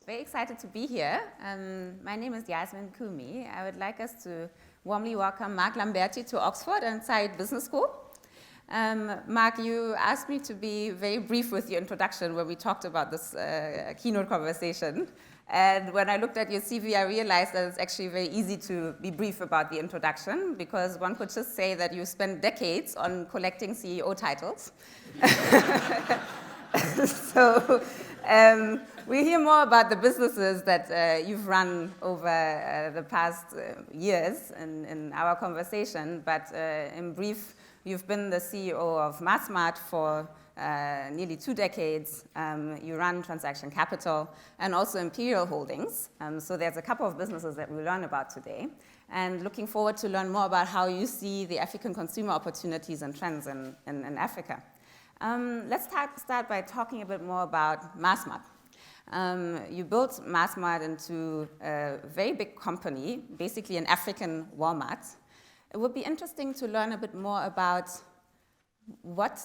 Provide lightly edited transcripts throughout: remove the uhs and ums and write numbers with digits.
Very excited to be here. My name is Yasmin Kumi. I would like us to warmly welcome Mark Lamberti to Oxford and Saïd Business School. Mark, you asked me to be very brief with your introduction when we talked about this keynote conversation. And when I looked at your CV, I realized that it's actually very easy to be brief about the introduction, because one could just say that you spent decades on collecting CEO titles. So we'll hear more about the businesses that you've run over the past years in our conversation. But in brief, you've been the CEO of Massmart for nearly 2 decades. You run Transaction Capital and also Imperial Holdings. So there's a couple of businesses that we'll learn about today. And looking forward to learn more about how you see the African consumer opportunities and trends in Africa. Let's start by talking a bit more about Massmart. You built Massmart into a very big company, basically an African Walmart. It would be interesting to learn a bit more about what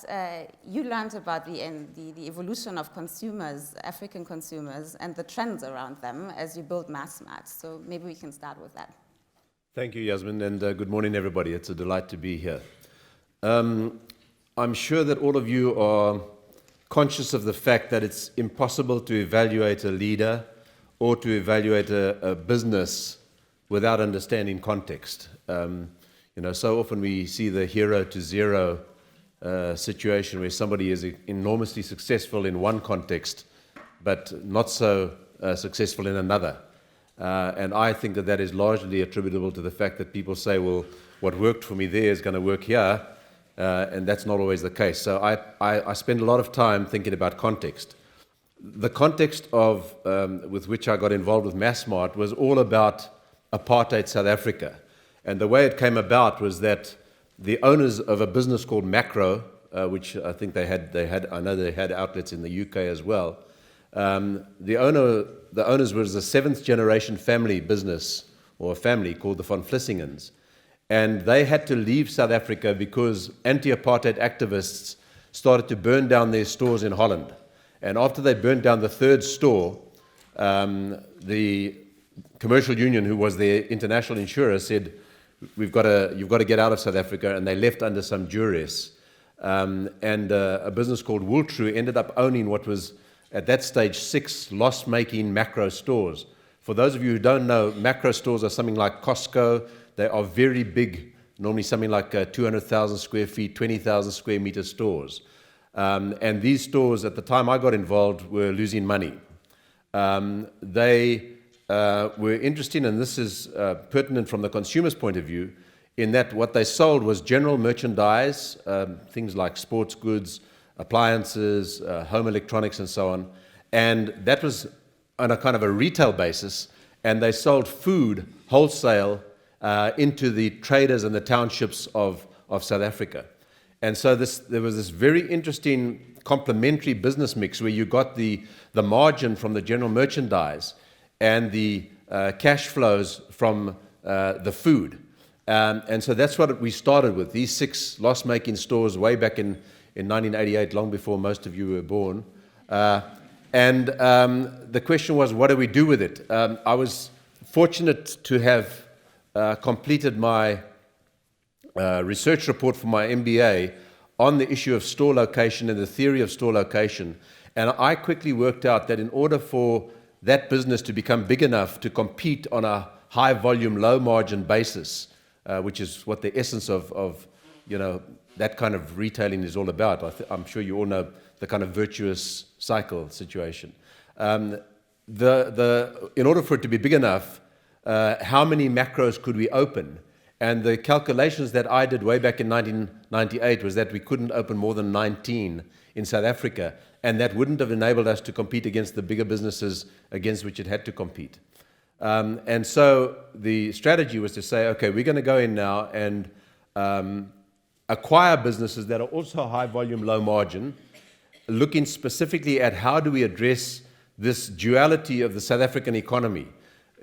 you learned about the evolution of consumers, African consumers, and the trends around them as you built Massmart. So maybe we can start with that. Thank you, Yasmin, and good morning, everybody. It's a delight to be here. I'm sure that all of you are conscious of the fact that it's impossible to evaluate a leader or to evaluate a business without understanding context. So often we see the hero to zero situation where somebody is enormously successful in one context, but not so successful in another. And I think that is largely attributable to the fact that people say, well, what worked for me there is going to work here. And that's not always the case. So I spend a lot of time thinking about context. The context of with which I got involved with Massmart was all about apartheid South Africa. And the way it came about was that the owners of a business called Macro, which I think I know they had outlets in the UK as well. The owners was a 7th generation family business, or a family called the Van Vlissingens. And they had to leave South Africa because anti-apartheid activists started to burn down their stores in Holland. And after they burned down the 3rd store, the commercial union, who was their international insurer, said, you've got to get out of South Africa, and they left under some duress. And a business called Wooltrue ended up owning what was, at that stage, 6 loss-making Macro stores. For those of you who don't know, Macro stores are something like Costco. They are very big, normally something like 200,000 square feet, 20,000 square meter stores. And these stores, at the time I got involved, were losing money. They were interesting, and this is pertinent from the consumer's point of view, in that what they sold was general merchandise, things like sports goods, appliances, home electronics, and so on. And that was on a kind of a retail basis, and they sold food wholesale into the traders and the townships of South Africa. And so there was this very interesting complementary business mix where you got the margin from the general merchandise and the cash flows from the food. And so that's what we started with, these 6 loss-making stores way back in 1988, long before most of you were born. And the question was, what do we do with it? I was fortunate to have completed my research report for my MBA on the issue of store location and the theory of store location. And I quickly worked out that in order for that business to become big enough to compete on a high volume, low margin basis, which is what the essence of that kind of retailing is all about. I'm sure you all know the kind of virtuous cycle situation. In order for it to be big enough, how many Macros could we open? And the calculations that I did way back in 1998 was that we couldn't open more than 19 in South Africa, and that wouldn't have enabled us to compete against the bigger businesses against which it had to compete. And so the strategy was to say, okay, we're going to go in now and acquire businesses that are also high volume, low margin, looking specifically at how do we address this duality of the South African economy.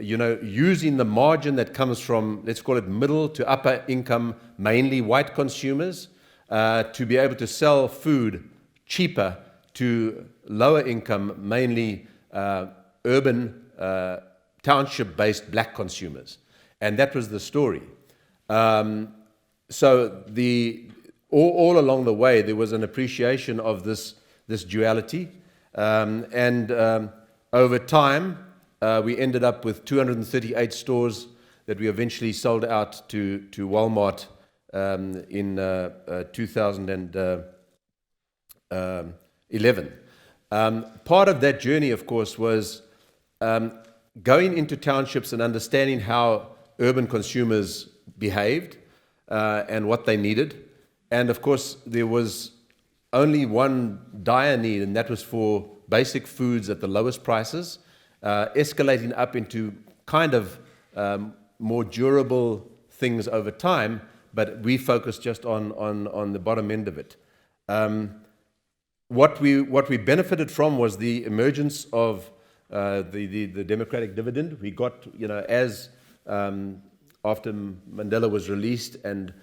Using the margin that comes from, let's call it middle to upper income, mainly white consumers, to be able to sell food cheaper to lower income, mainly urban, township-based black consumers. And that was the story. So all along the way, there was an appreciation of this duality. Over time, we ended up with 238 stores that we eventually sold out to Walmart in 2011. Part of that journey, of course, was going into townships and understanding how urban consumers behaved and what they needed. And of course, there was only one dire need, and that was for basic foods at the lowest prices, escalating up into kind of more durable things over time, but we focused just on the bottom end of it. What we benefited from was the emergence of the democratic dividend. We got, as after Mandela was released and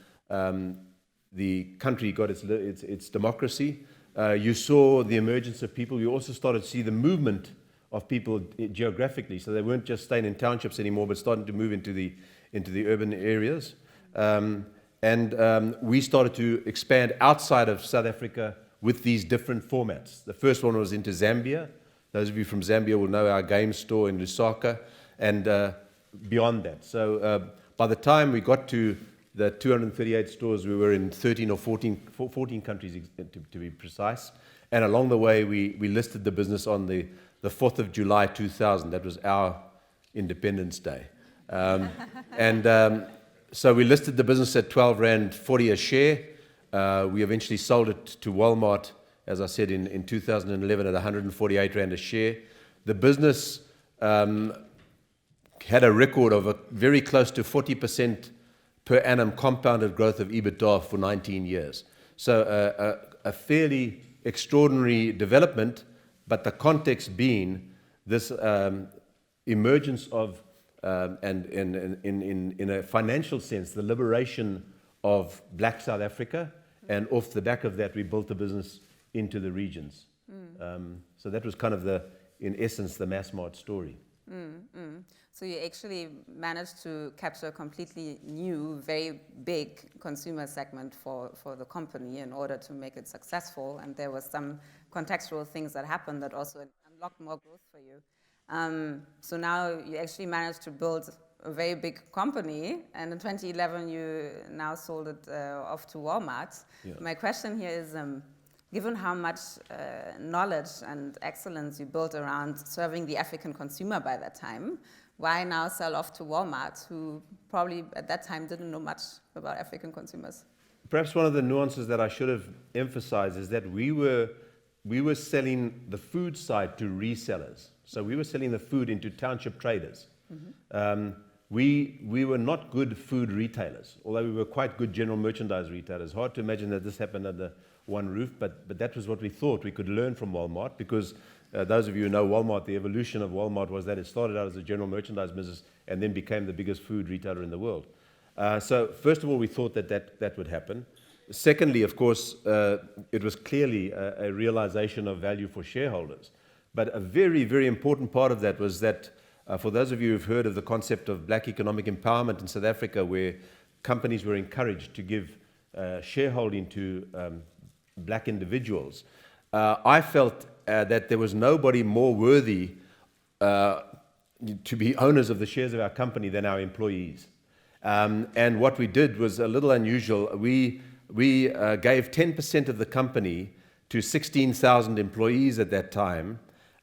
the country got its democracy, you saw the emergence of people. You also started to see the movement of people geographically, so they weren't just staying in townships anymore, but starting to move into the urban areas. We started to expand outside of South Africa with these different formats. The first one was into Zambia. Those of you from Zambia will know our game store in Lusaka, and beyond that. So by the time we got to the 238 stores, we were in 13 or 14 countries, to be precise. And along the way, we listed the business on the 4th of July 2000. That was our Independence Day. So we listed the business at 12 Rand 40 a share. We eventually sold it to Walmart, as I said, in 2011 at 148 Rand a share. The business had a record of very close to 40% per annum compounded growth of EBITDA for 19 years. So a fairly extraordinary development, but the context being this emergence of, and in a financial sense, the liberation of black South Africa, and off the back of that, we built the business into the regions. So that was kind of in essence, the Massmart story. So you actually managed to capture a completely new, very big consumer segment for the company in order to make it successful. And there was some contextual things that happened that also unlocked more growth for you. So now you actually managed to build a very big company, and in 2011 you now sold it off to Walmart. Yeah. My question here is, given how much knowledge and excellence you built around serving the African consumer by that time, why now sell off to Walmart, who probably at that time didn't know much about African consumers? Perhaps one of the nuances that I should have emphasized is that we were selling the food side to resellers. So we were selling the food into township traders. We were not good food retailers, although we were quite good general merchandise retailers. Hard to imagine that this happened under one roof, but that was what we thought we could learn from Walmart, because those of you who know Walmart, the evolution of Walmart was that it started out as a general merchandise business and then became the biggest food retailer in the world. So first of all, we thought that would happen. Secondly, of course, it was clearly a realization of value for shareholders. But a very, very important part of that was that for those of you who've heard of the concept of black economic empowerment in South Africa, where companies were encouraged to give shareholding to black individuals, I felt that there was nobody more worthy to be owners of the shares of our company than our employees. And what we did was a little unusual. We gave 10% of the company to 16,000 employees at that time.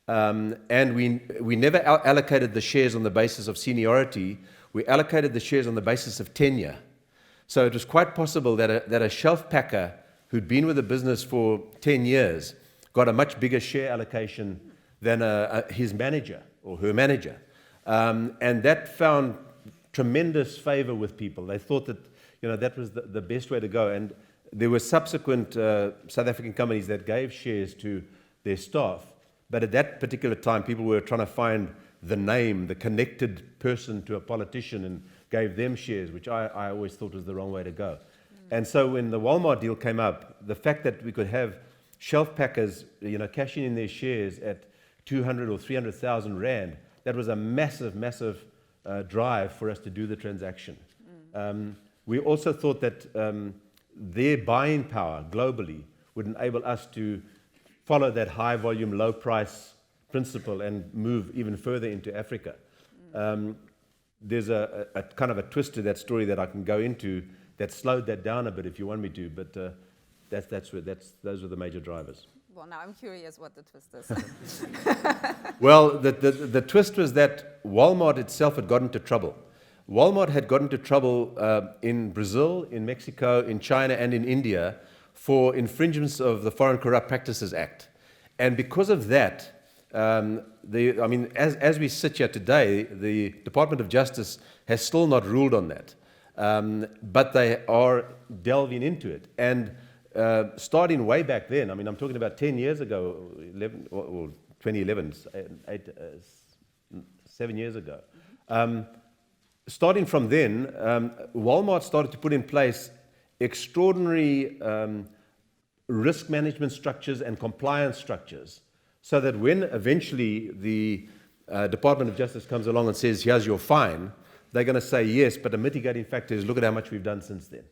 And we never allocated the shares on the basis of seniority. We allocated the shares on the basis of tenure. So it was quite possible that a shelf packer who'd been with the business for 10 years got a much bigger share allocation than his manager or her manager. And that found tremendous favor with people. They thought that that was the best way to go. And there were subsequent South African companies that gave shares to their staff. But at that particular time, people were trying to find the name, the connected person to a politician, and gave them shares, which I always thought was the wrong way to go. And so when the Walmart deal came up, the fact that we could have shelf packers, cashing in their shares at 200 or 300,000 rand. That was a massive, massive drive for us to do the transaction. We also thought that their buying power globally would enable us to follow that high volume, low price principle and move even further into Africa. There's a kind of a twist to that story that I can go into that slowed that down a bit if you want me to, but those were the major drivers. Well, now I'm curious what the twist is. Well, the twist was that Walmart itself had got into trouble. Walmart had got into trouble in Brazil, in Mexico, in China, and in India for infringements of the Foreign Corrupt Practices Act. And because of that, as we sit here today, the Department of Justice has still not ruled on that. But they are delving into it. And starting way back then, I'm talking about 10 years ago, 2011, 7 years ago. Starting from then, Walmart started to put in place extraordinary risk management structures and compliance structures so that when eventually the Department of Justice comes along and says, here's your fine, they're going to say yes, but the mitigating factor is look at how much we've done since then.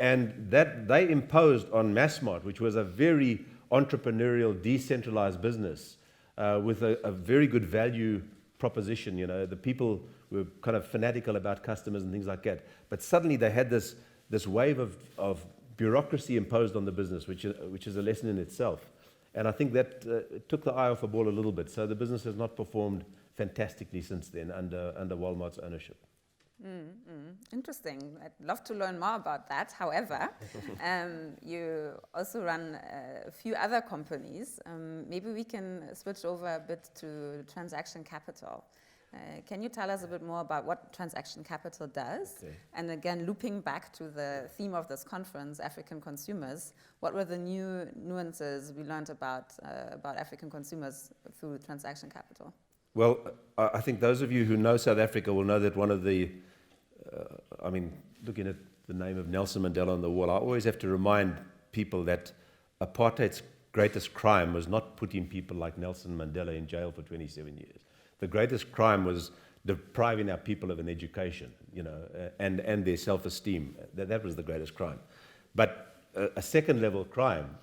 And that they imposed on Massmart, which was a very entrepreneurial, decentralized business with a very good value proposition. The people were kind of fanatical about customers and things like that. But suddenly they had this wave of bureaucracy imposed on the business, which is a lesson in itself. And I think that took the eye off the ball a little bit. So the business has not performed fantastically since then under Walmart's ownership. Interesting. I'd love to learn more about that. However, you also run a few other companies. Maybe we can switch over a bit to transaction capital. Can you tell us a bit more about what transaction capital does? Okay. And again, looping back to the theme of this conference, African consumers, what were the new nuances we learned about African consumers through transaction capital? Well, I think those of you who know South Africa will know that one of the, looking at the name of Nelson Mandela on the wall, I always have to remind people that apartheid's greatest crime was not putting people like Nelson Mandela in jail for 27 years. The greatest crime was depriving our people of an education, and their self-esteem. That was the greatest crime. But a second-level crime,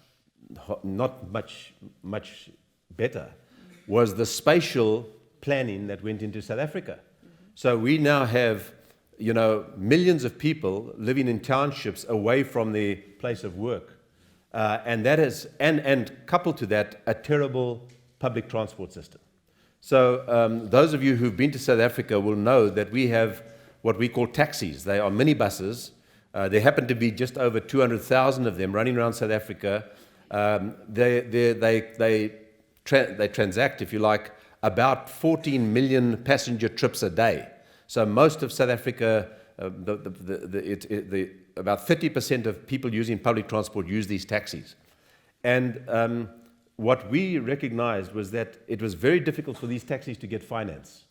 not much better, was the spatial planning that went into South Africa. So we now have, millions of people living in townships away from their place of work, and that is, and coupled to that, a terrible public transport system. So those of you who've been to South Africa will know that we have what we call taxis. They are minibuses. There happen to be just over 200,000 of them running around South Africa. They transact, if you like, about 14 million passenger trips a day. So most of South Africa, about 30% of people using public transport use these taxis. And what we recognized was that it was very difficult for these taxis to get finance.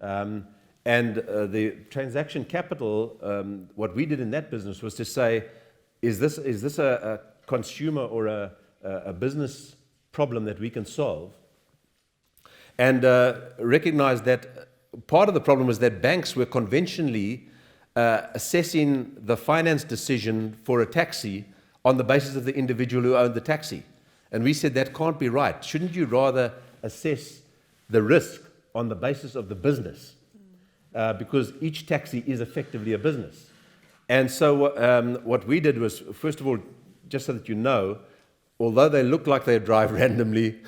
And the transaction capital, what we did in that business was to say, is this a consumer or a business problem that we can solve? And recognize that part of the problem was that banks were conventionally assessing the finance decision for a taxi on the basis of the individual who owned the taxi. And we said that can't be right. Shouldn't you rather assess the risk on the basis of the business? Because each taxi is effectively a business. And so what we did was, first of all, just so that you know, although they look like they drive randomly,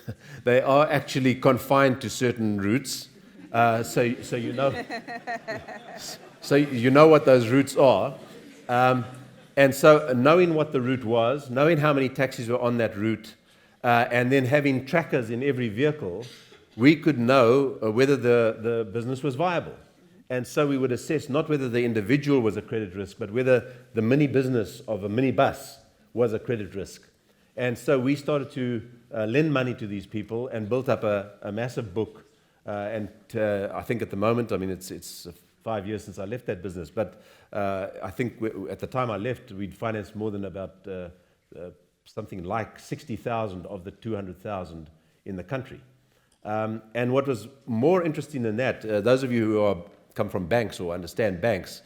they are actually confined to certain routes. So you know what those routes are. And so knowing what the route was, knowing how many taxis were on that route, and then having trackers in every vehicle, we could know whether the business was viable. And so we would assess not whether the individual was a credit risk, but whether the mini business of a minibus was a credit risk. And so we started to lend money to these people and built up a massive book. And I think at the moment, it's 5 years since I left that business, but I think at the time I left, we'd financed more than about something like 60,000 of the 200,000 in the country. And what was more interesting than that, those of you who come from banks or understand banks,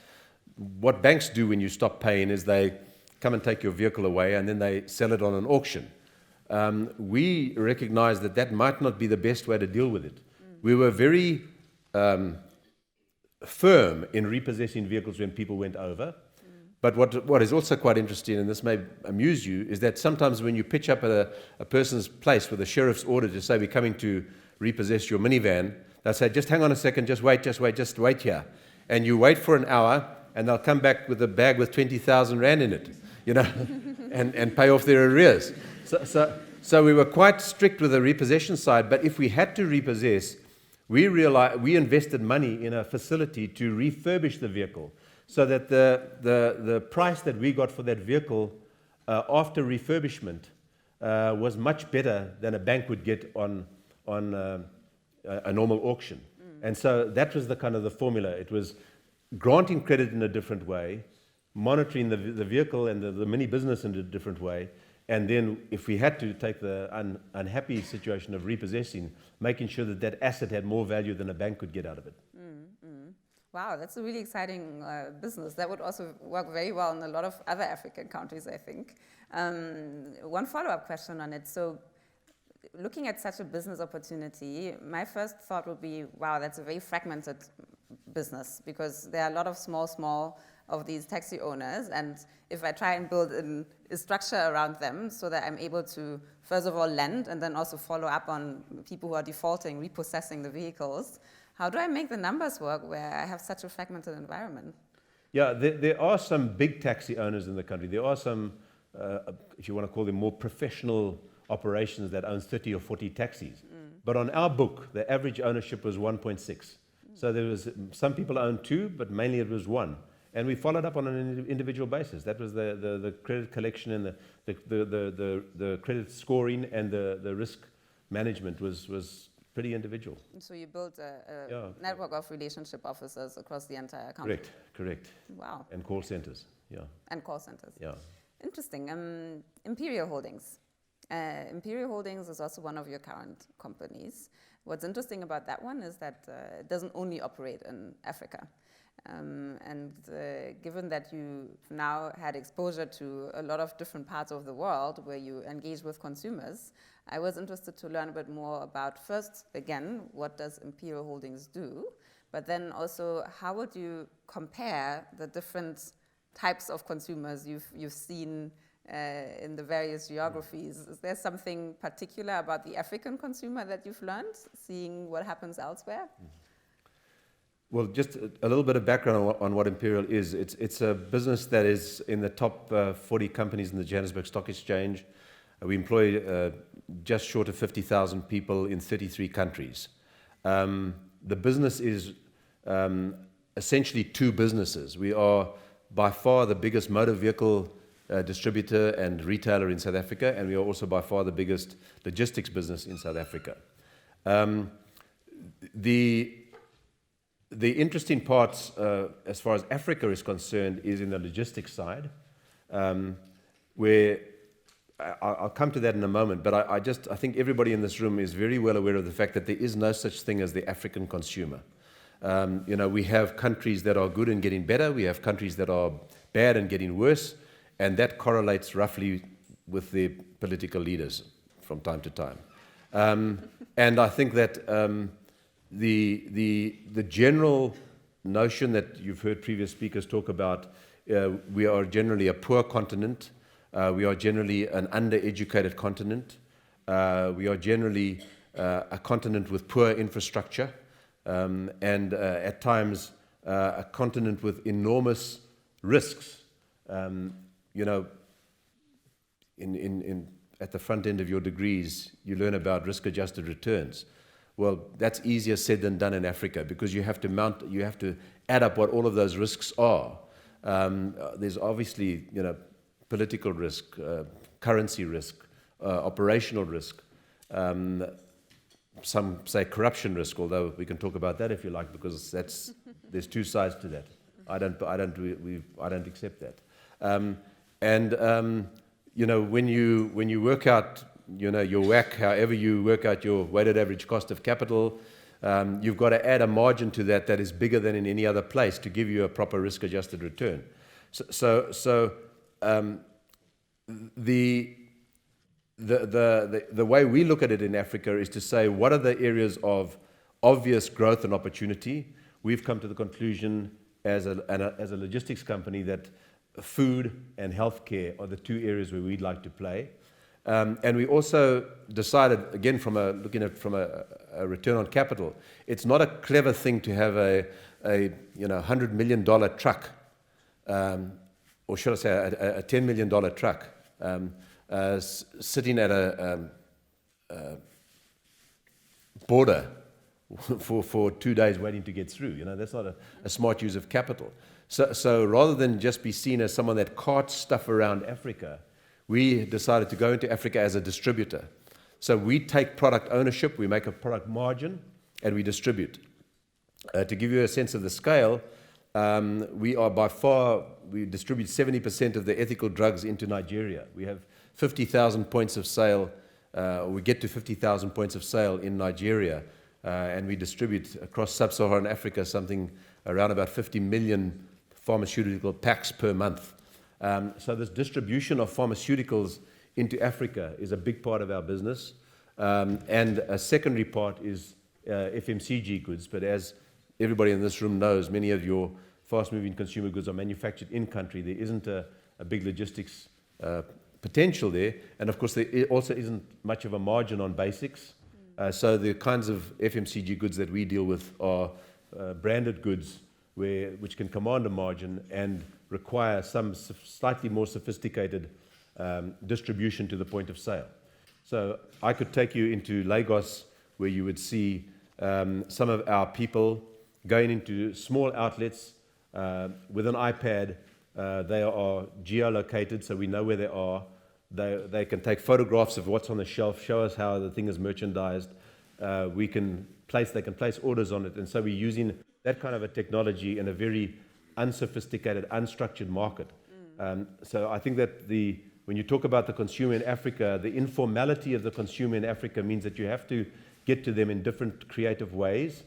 what banks do when you stop paying is they come and take your vehicle away and then they sell it on an auction. We recognized that that might not be the best way to deal with it. We were very firm in repossessing vehicles when people went over. But what is also quite interesting, and this may amuse you, is that sometimes when you pitch up at a person's place with a sheriff's order to say, we're coming to repossess your minivan, they'll say, just hang on a second, just wait here. And you wait for an hour, and they'll come back with a bag with 20,000 rand in it, and pay off their arrears. So we were quite strict with the repossession side, but if we had to repossess, we invested money in a facility to refurbish the vehicle so that the price that we got for that vehicle after refurbishment was much better than a bank would get on a normal auction. And so that was the kind of the formula. It was granting credit in a different way, monitoring the vehicle and the mini business in a different way, and then if we had to take the unhappy situation of repossessing, making sure that that asset had more value than a bank could get out of it. Wow, that's a really exciting business. That would also work very well in a lot of other African countries, I think. One follow-up question on it. So looking at such a business opportunity, my first thought would be, wow, that's a very fragmented business because there are a lot of small of these taxi owners, and if I try and build a structure around them so that I'm able to, first of all, lend and then also follow up on people who are defaulting, repossessing the vehicles, how do I make the numbers work where I have such a fragmented environment? Yeah, there are some big taxi owners in the country. There are some, if you want to call them more professional operations that owns 30 or 40 taxis. But on our book, the average ownership was 1.6. So there was some people owned 2, but mainly it was 1. And we followed up on an individual basis. That was the credit collection and the credit scoring and the risk management was pretty individual. So you built a network of relationship officers across the entire country. Correct. Wow. And call centers, yeah. And call centers. Yeah. Interesting. Imperial Holdings. Imperial Holdings is also one of your current companies. What's interesting about that one is that it doesn't only operate in Africa. Given that you now had exposure to a lot of different parts of the world where you engage with consumers, I was interested to learn a bit more about, first, again, what does Imperial Holdings do? But then also, how would you compare the different types of consumers you've seen in the various geographies? Is there something particular about the African consumer that you've learned, seeing what happens elsewhere? Well, just a little bit of background on what Imperial is. It's a business that is in the top 40 companies in the Johannesburg Stock Exchange. We employ just short of 50,000 people in 33 countries. The business is essentially 2 businesses. We are by far the biggest motor vehicle distributor and retailer in South Africa, and we are also by far the biggest logistics business in South Africa. The interesting parts, as far as Africa is concerned, is in the logistics side, where I'll come to that in a moment, but I think everybody in this room is very well aware of the fact that there is no such thing as the African consumer. We have countries that are good and getting better, we have countries that are bad and getting worse, and that correlates roughly with the political leaders from time to time. And I think that the general notion that you've heard previous speakers talk about, we are generally a poor continent, we are generally an undereducated continent, we are generally a continent with poor infrastructure, and at times a continent with enormous risks. At the front end of your degrees, you learn about risk-adjusted returns. Well, that's easier said than done in Africa because you have to add up what all of those risks are. There's obviously, political risk, currency risk, operational risk. Some say corruption risk, although we can talk about that if you like, because there's 2 sides to that. I don't accept that. When you work out your WACC, however you work out your weighted average cost of capital. You've got to add a margin to that is bigger than in any other place to give you a proper risk-adjusted return. The way we look at it in Africa is to say, what are the areas of obvious growth and opportunity? We've come to the conclusion as a logistics company that food and healthcare are the two areas where we'd like to play. And we also decided, again, looking at from a return on capital, it's not a clever thing to have a $100 million truck, or should I say a $10 million truck, sitting at a border for 2 days waiting to get through. That's not a smart use of capital. So rather than just be seen as someone that carts stuff around Africa, we decided to go into Africa as a distributor. So we take product ownership, we make a product margin, and we distribute. To give you a sense of the scale, we distribute 70% of the ethical drugs into Nigeria. We have 50,000 points of sale, we get to 50,000 points of sale in Nigeria, and we distribute across sub-Saharan Africa something around about 50 million pharmaceutical packs per month. So this distribution of pharmaceuticals into Africa is a big part of our business. And a secondary part is FMCG goods. But as everybody in this room knows, many of your fast-moving consumer goods are manufactured in country. There isn't a big logistics potential there. And of course, there also isn't much of a margin on basics. So the kinds of FMCG goods that we deal with are branded goods which can command a margin and require some slightly more sophisticated distribution to the point of sale. So I could take you into Lagos, where you would see some of our people going into small outlets with an iPad. They are geolocated, so we know where they are. They can take photographs of what's on the shelf, show us how the thing is merchandised. They can place orders on it, and so we're using that kind of a technology in a very unsophisticated, unstructured market. So I think that when you talk about the consumer in Africa, the informality of the consumer in Africa means that you have to get to them in different creative ways.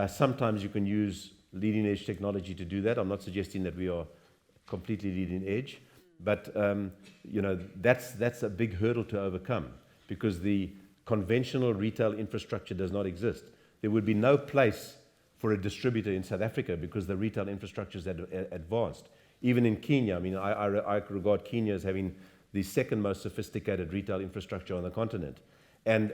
Sometimes you can use leading edge technology to do that. I'm not suggesting that we are completely leading edge, but that's a big hurdle to overcome, because the conventional retail infrastructure does not exist. There would be no place for a distributor in South Africa because the retail infrastructure is advanced. Even in Kenya, I regard Kenya as having the second most sophisticated retail infrastructure on the continent. And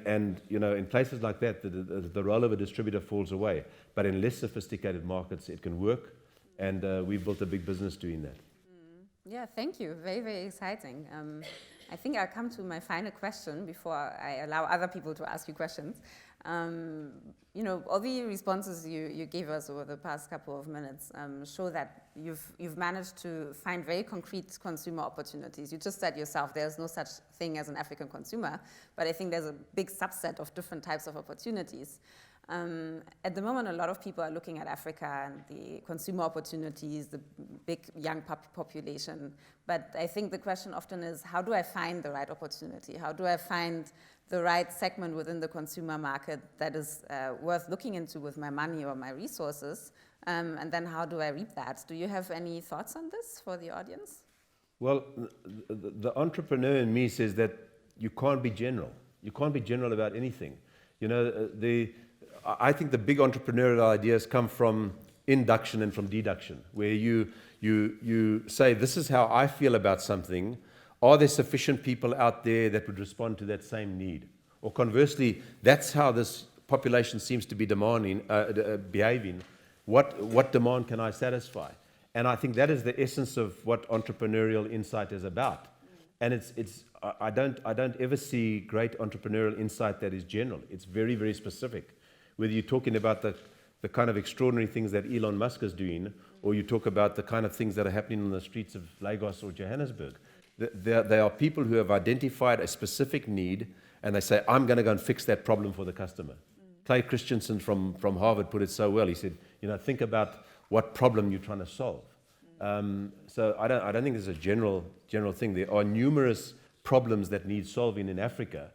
in places like that, the role of a distributor falls away. But in less sophisticated markets, it can work, and we've built a big business doing that. Yeah, thank you. Very, very exciting. I think I'll come to my final question before I allow other people to ask you questions. All the responses you gave us over the past couple of minutes show that you've managed to find very concrete consumer opportunities. You just said yourself there's no such thing as an African consumer, but I think there's a big subset of different types of opportunities. At the moment, a lot of people are looking at Africa and the consumer opportunities, the big young population. But I think the question often is, how do I find the right opportunity? How do I find the right segment within the consumer market that is worth looking into with my money or my resources? And then how do I reap that? Do you have any thoughts on this for the audience? Well, the entrepreneur in me says that you can't be general. You can't be general about anything. I think the big entrepreneurial ideas come from induction and from deduction, where you say, this is how I feel about something. Are there sufficient people out there that would respond to that same need? Or conversely, that's how this population seems to be behaving. What demand can I satisfy? And I think that is the essence of what entrepreneurial insight is about. And I don't ever see great entrepreneurial insight that is general. It's very, very specific. Whether you're talking about the kind of extraordinary things that Elon Musk is doing, or you talk about the kind of things that are happening on the streets of Lagos or Johannesburg. There are people who have identified a specific need, and they say, I'm going to go and fix that problem for the customer. Clay Christensen from Harvard put it so well. He said, think about what problem you're trying to solve. So I don't think there's a general thing. There are numerous problems that need solving in Africa,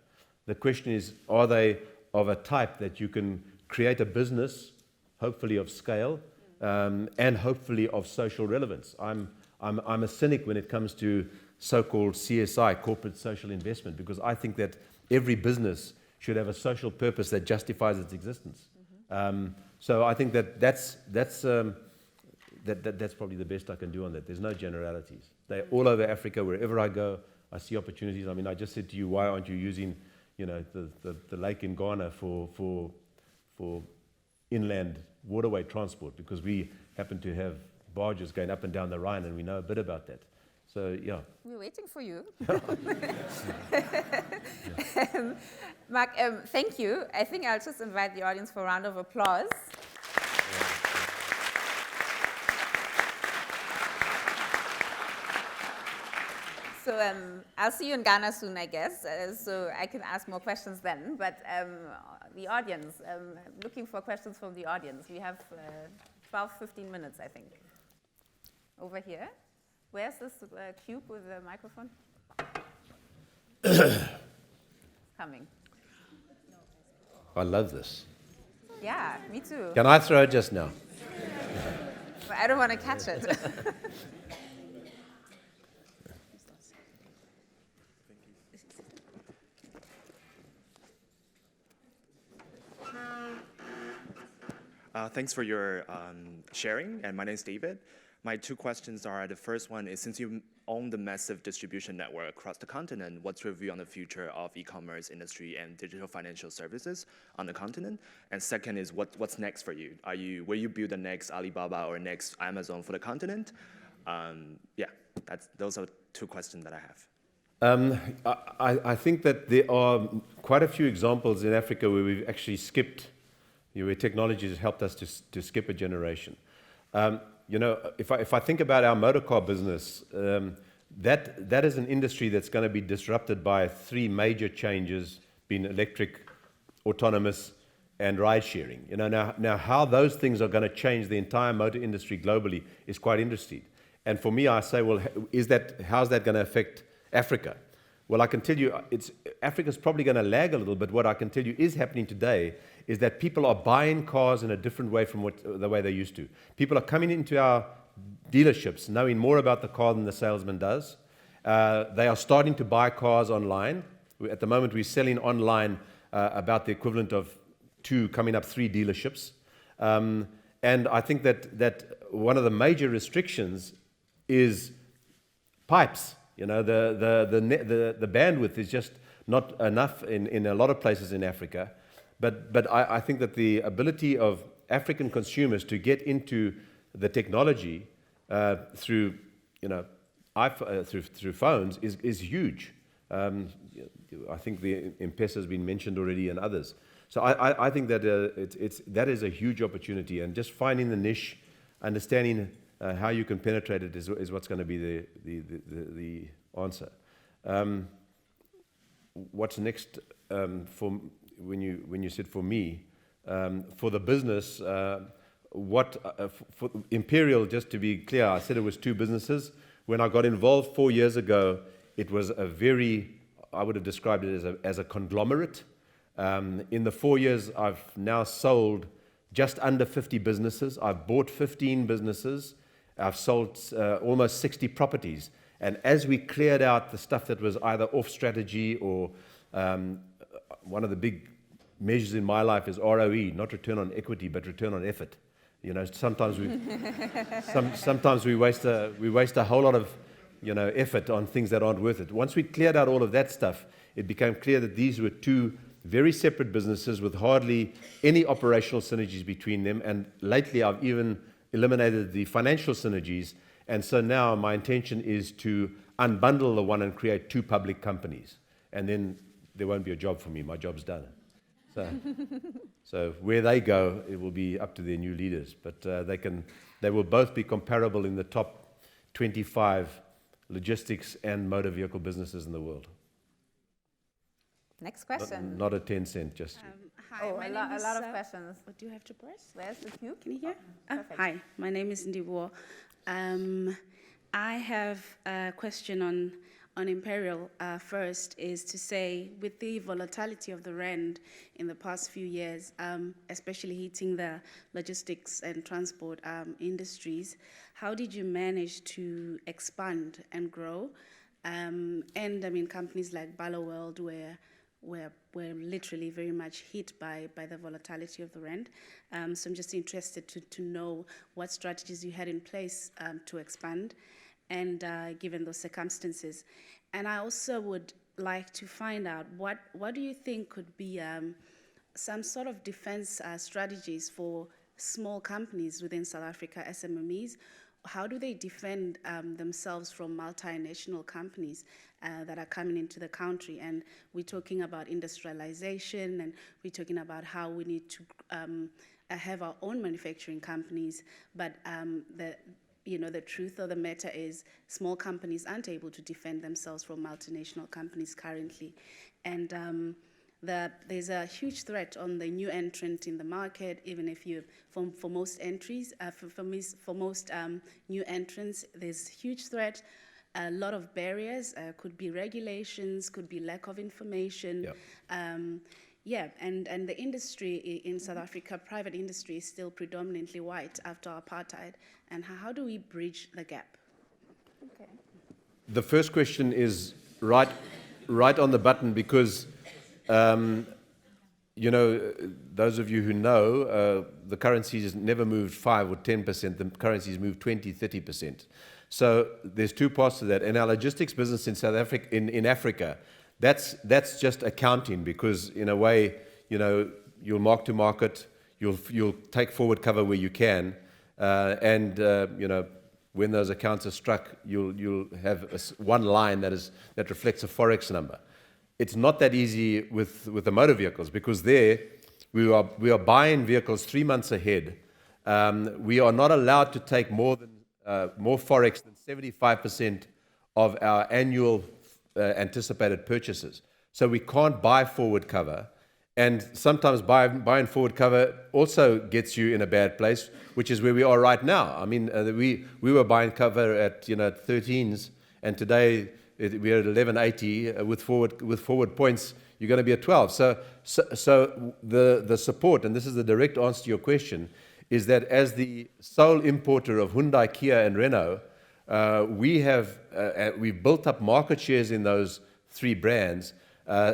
The question is, are they of a type that you can create a business, hopefully of scale, and hopefully of social relevance? I'm a cynic when it comes to so-called CSI, corporate social investment, because I think that every business should have a social purpose that justifies its existence. So I think that's probably the best I can do on that. There's no generalities. They're all over Africa. Wherever I go, I see opportunities. I mean, I just said to you, why aren't you using, the lake in Ghana for inland waterway transport? Because we happen to have barges going up and down the Rhine, and we know a bit about that. So, yeah. We're waiting for you. Mark, thank you. I think I'll just invite the audience for a round of applause. So I'll see you in Ghana soon, I guess, so I can ask more questions then. But the audience, looking for questions from the audience. We have 12, 15 minutes, I think. Over here. Where's this cube with the microphone? Coming. I love this. Yeah, me too. Can I throw it just now? But I don't want to catch it. Thanks for your sharing, and my name is David. My two questions are, the first one is, since you own the massive distribution network across the continent, what's your view on the future of e-commerce industry and digital financial services on the continent? And second is, what's next for you? Will you build the next Alibaba or next Amazon for the continent? Those are two questions that I have. I think that there are quite a few examples in Africa where we've actually skipped, where technology has helped us to skip a generation. If I think about our motor car business, that is an industry that's going to be disrupted by three major changes, being electric, autonomous, and ride sharing. Now how those things are going to change the entire motor industry globally is quite interesting. And for me, I say, well, how's that going to affect Africa? Well, I can tell you, Africa's probably going to lag a little, but what I can tell you is happening today is that people are buying cars in a different way from the way they used to. People are coming into our dealerships knowing more about the car than the salesman does. They are starting to buy cars online. At the moment, we're selling online about the equivalent of 2, coming up 3 dealerships. And I think that one of the major restrictions is pipes. The bandwidth is just not enough in a lot of places in Africa. But I think that the ability of African consumers to get into the technology through phones is huge. I think the M-Pesa has been mentioned already, and others. So I think that that is a huge opportunity, and just finding the niche, understanding how you can penetrate it is what's going to be the answer. What's next for? When you said for me, for the business, for Imperial, just to be clear, I said it was 2 businesses. When I got involved 4 years ago, it was I would have described it as a conglomerate. In the 4 years, I've now sold just under 50 businesses. I've bought 15 businesses. I've sold almost 60 properties. And as we cleared out the stuff that was either off strategy or one of the big measures in my life is ROE, not return on equity, but return on effort. Sometimes we waste a whole lot of effort on things that aren't worth it. Once we cleared out all of that stuff, it became clear that these were 2 very separate businesses with hardly any operational synergies between them. And lately, I've even eliminated the financial synergies. And so now my intention is to unbundle the one and create 2 public companies. And then there won't be a job for me. My job's done. So where they go, it will be up to their new leaders. But they will both be comparable in the top 25 logistics and motor vehicle businesses in the world. Next question. Not a 10 cent, just. Hi, a lot of questions. What do you have to press? Where's the cube? Can you hear? Perfect. Hi, my name is Ndiwo. I have a question on on Imperial first is to say, with the volatility of the rand in the past few years, especially hitting the logistics and transport industries, how did you manage to expand and grow? And I mean, companies like World were literally very much hit by the volatility of the rand. So I'm just interested to know what strategies you had in place to expand, and given those circumstances. And I also would like to find out what do you think could be some sort of defense strategies for small companies within South Africa, SMMEs. How do they defend themselves from multinational companies that are coming into the country? And we're talking about industrialization, and we're talking about how we need to have our own manufacturing companies, but the truth of the matter is small companies aren't able to defend themselves from multinational companies currently. And there's a huge threat on the new entrant in the market, even if for most entries, for most new entrants, there's huge threat. A lot of barriers, could be regulations, could be lack of information. Yep. And the industry in South Africa, private industry, is still predominantly white after apartheid. And how do we bridge the gap? Okay. The first question is right on the button, because those of you who know, the currencies never moved 5 or 10%, the currencies moved 20, 30%. So there's two parts to that. In our logistics business in South Africa, in Africa, that's just accounting, because in a way, you'll mark to market, you'll take forward cover where you can, when those accounts are struck, you'll have one line that reflects a forex number. It's not that easy with the motor vehicles, because there we are buying vehicles 3 months ahead. We are not allowed to take more forex than 75% of our annual anticipated purchases. So we can't buy forward cover, and sometimes buying forward cover also gets you in a bad place, which is where we are right now. I mean, we were buying cover at 13s, and today we're at 11.80 with forward points. You're going to be at 12. So the support, and this is the direct answer to your question, is that as the sole importer of Hyundai, Kia, and Renault, we've built up market shares in those three brands,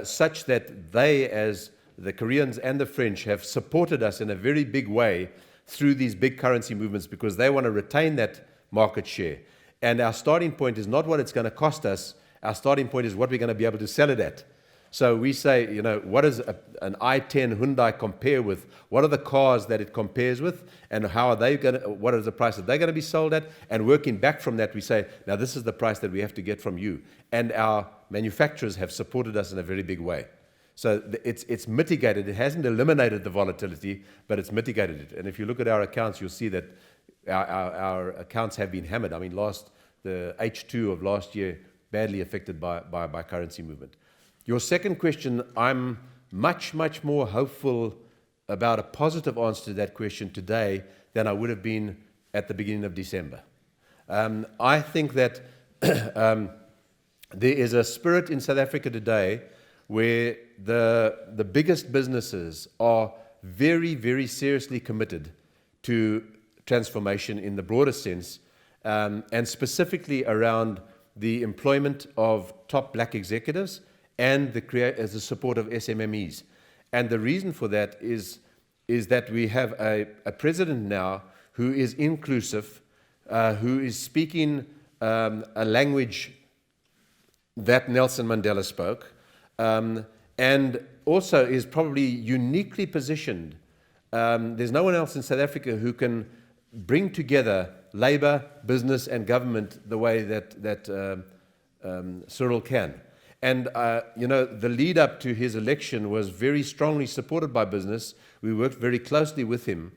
such that they, as the Koreans and the French, have supported us in a very big way through these big currency movements, because they want to retain that market share. And our starting point is not what it's going to cost us. Our starting point is what we're going to be able to sell it at. So we say, what does an i10 Hyundai compare with? What are the cars that it compares with? And what is the price that they're going to be sold at? And working back from that, we say, now this is the price that we have to get from you. And our manufacturers have supported us in a very big way. So it's mitigated. It hasn't eliminated the volatility, but it's mitigated it. And if you look at our accounts, you'll see that our accounts have been hammered. I mean, the H2 of last year, badly affected by currency movement. Your second question, I'm much, much more hopeful about a positive answer to that question today than I would have been at the beginning of December. I think that there is a spirit in South Africa today where the biggest businesses are very, very seriously committed to transformation in the broader sense, and specifically around the employment of top black executives and the support of SMMEs. And the reason for that is that we have a president now who is inclusive, who is speaking a language that Nelson Mandela spoke, and also is probably uniquely positioned. There's no one else in South Africa who can bring together labor, business, and government the way that Cyril can. And, the lead up to his election was very strongly supported by business. We worked very closely with him.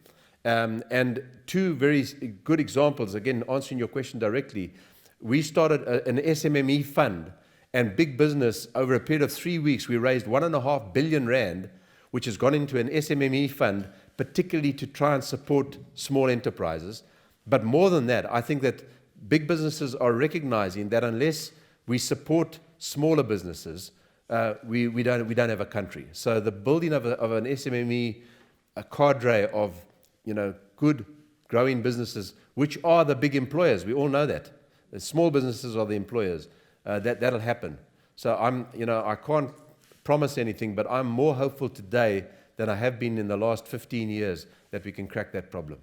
And two very good examples, again, answering your question directly, we started an SMME fund, and big business, over a period of 3 weeks, we raised 1.5 billion rand, which has gone into an SMME fund, particularly to try and support small enterprises. But more than that, I think that big businesses are recognizing that unless we support smaller businesses, we don't have a country. So the building of an SMME, a cadre of good growing businesses, which are the big employers, we all know that. The small businesses are the employers. That'll happen. So I can't promise anything, but I'm more hopeful today than I have been in the last 15 years that we can crack that problem.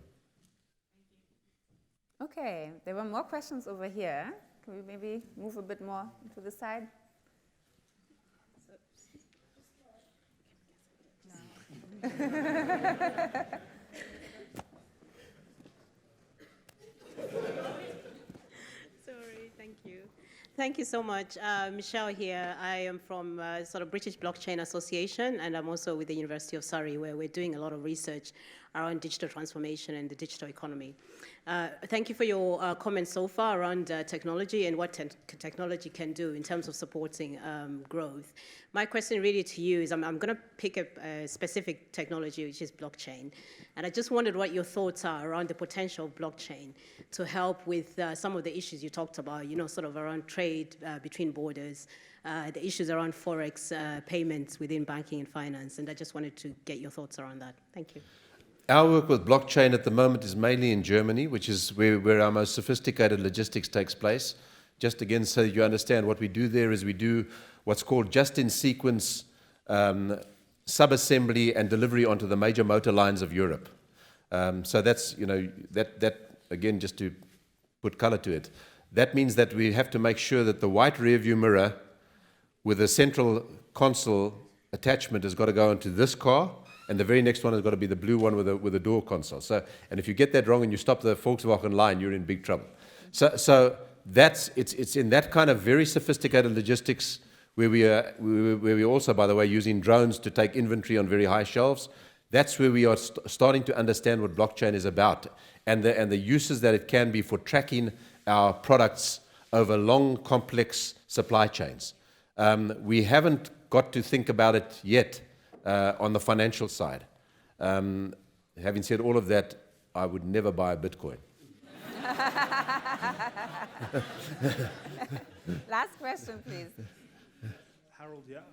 Okay, there were more questions over here. Can we maybe move a bit more to the side? Sorry, thank you. Thank you so much. Michelle here. I am from sort of British Blockchain Association, and I'm also with the University of Surrey, where we're doing a lot of research around digital transformation and the digital economy. Thank you for your comments so far around technology and what technology can do in terms of supporting growth. My question really to you is, I'm going to pick up a specific technology, which is blockchain. And I just wondered what your thoughts are around the potential of blockchain to help with some of the issues you talked about, sort of around trade between borders, the issues around Forex payments within banking and finance. And I just wanted to get your thoughts around that. Thank you. Our work with blockchain at the moment is mainly in Germany, which is where our most sophisticated logistics takes place. Just again, so you understand, what we do there is we do what's called just-in-sequence sub-assembly and delivery onto the major motor lines of Europe. So that's, that again, just to put color to it, that means that we have to make sure that the white rearview mirror with a central console attachment has got to go into this car, and the very next one has got to be the blue one with a door console. So, and if you get that wrong and you stop the Volkswagen line, you're in big trouble. So it's in that kind of very sophisticated logistics where we also, by the way, using drones to take inventory on very high shelves. That's where we are starting to understand what blockchain is about, and the uses that it can be for tracking our products over long, complex supply chains. We haven't got to think about it yet. On the financial side. Having said all of that, I would never buy a Bitcoin. Last question, please. Harold, yeah.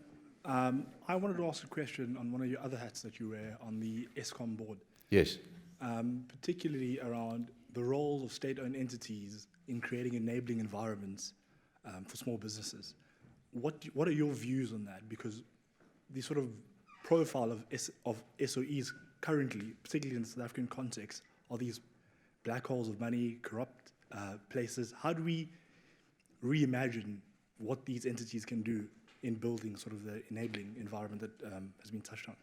I wanted to ask a question on one of your other hats that you wear on the ESCOM board. Yes. Particularly around the role of state-owned entities in creating enabling environments for small businesses. What are your views on that? Because the sort of profile of SOEs currently, particularly in the South African context, are these black holes of money, corrupt places. How do we reimagine what these entities can do in building sort of the enabling environment that has been touched on?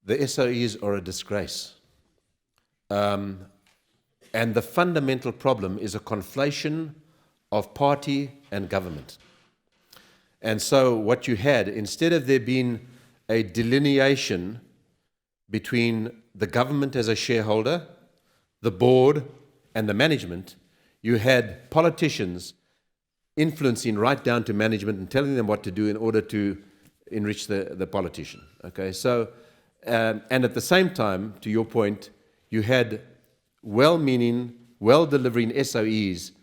The SOEs are a disgrace. And the fundamental problem is a conflation of party and government. And so what you had, instead of there being a delineation between the government as a shareholder, the board, and the management, you had politicians influencing right down to management and telling them what to do in order to enrich the politician. Okay, so, and at the same time, to your point, you had well-meaning, well-delivering SOEs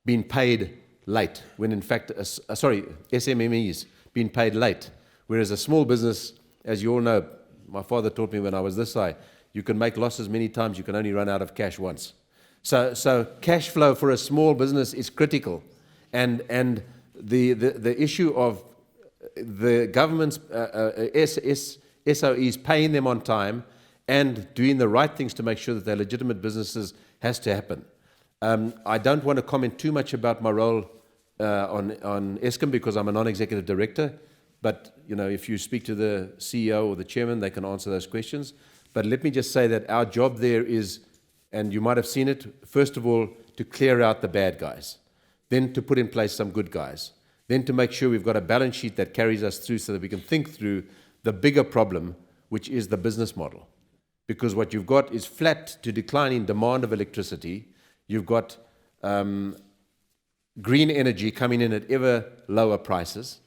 being paid late, when in fact, SMMEs being paid late. Whereas a small business, as you all know, my father taught me when I was this high, you can make losses many times, you can only run out of cash once. So cash flow for a small business is critical. And the issue of the government's SOEs paying them on time and doing the right things to make sure that they're legitimate businesses has to happen. I don't want to comment too much about my role on ESCOM because I'm a non-executive director, but if you speak to the CEO or the chairman, they can answer those questions. But let me just say that our job there is, and you might have seen it, first of all, to clear out the bad guys, then to put in place some good guys, then to make sure we've got a balance sheet that carries us through so that we can think through the bigger problem, which is the business model. Because what you've got is flat to declining demand of electricity. You've got green energy coming in at ever lower prices,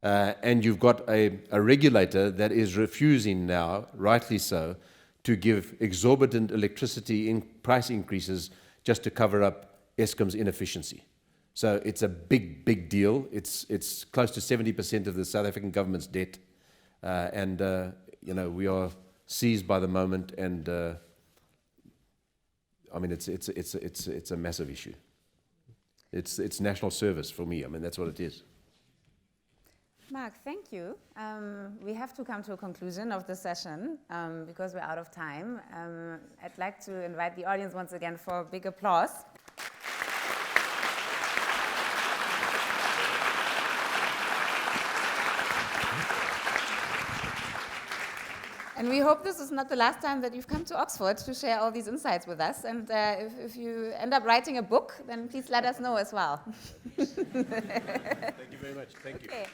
and you've got a regulator that is refusing now, rightly so, to give exorbitant electricity price increases just to cover up ESCOM's inefficiency. So it's a big, big deal. It's close to 70% of the South African government's debt, and you know, we are seized by the moment, and I mean, it's a massive issue. It's national service for me. I mean, that's what it is. Mark, thank you. We have to come to a conclusion of the session because we're out of time. I'd like to invite the audience once again for a big applause. And we hope this is not the last time that you've come to Oxford to share all these insights with us. And if you end up writing a book, then please let us know as well. Thank you very much. Thank you. Okay.